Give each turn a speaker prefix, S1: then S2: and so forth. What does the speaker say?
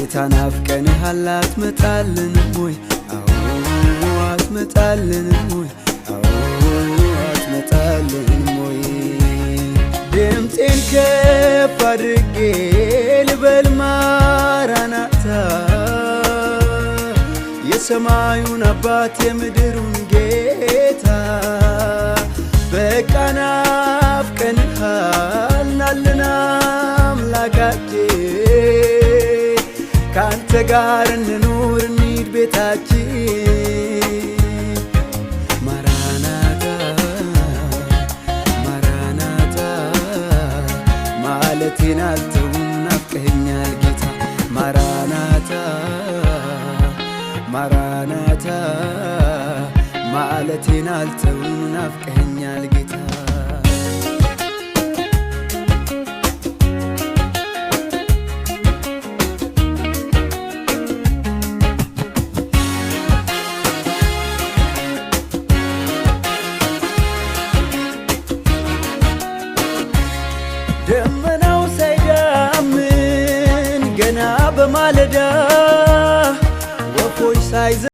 S1: ጌታ ናፍቀንሃል አትመጣልንም ወይ? አዎ አትመጣልንም ወይ? አዎ አትመጣልንም ወይ? ድምፄን ከፍ አድርጌ ልበል ማራናታ የሰማዩን አባት የምድሩን ጌታ በቃ ናፍቀንሃል ናልን አምላካችን ካንተ ጋር እንኑር እንሂድ ቤታችን ማራናታ ማራናታ ማለቴን አልተውም ናፍቀኸኛል ጌታ ማራናታ ማራናታ ማለቴን አልተውም ናፍቀኸኛል ጌታ ደመናው ሳይዳምን ገና በማለዳ ወፎች ሳይዘ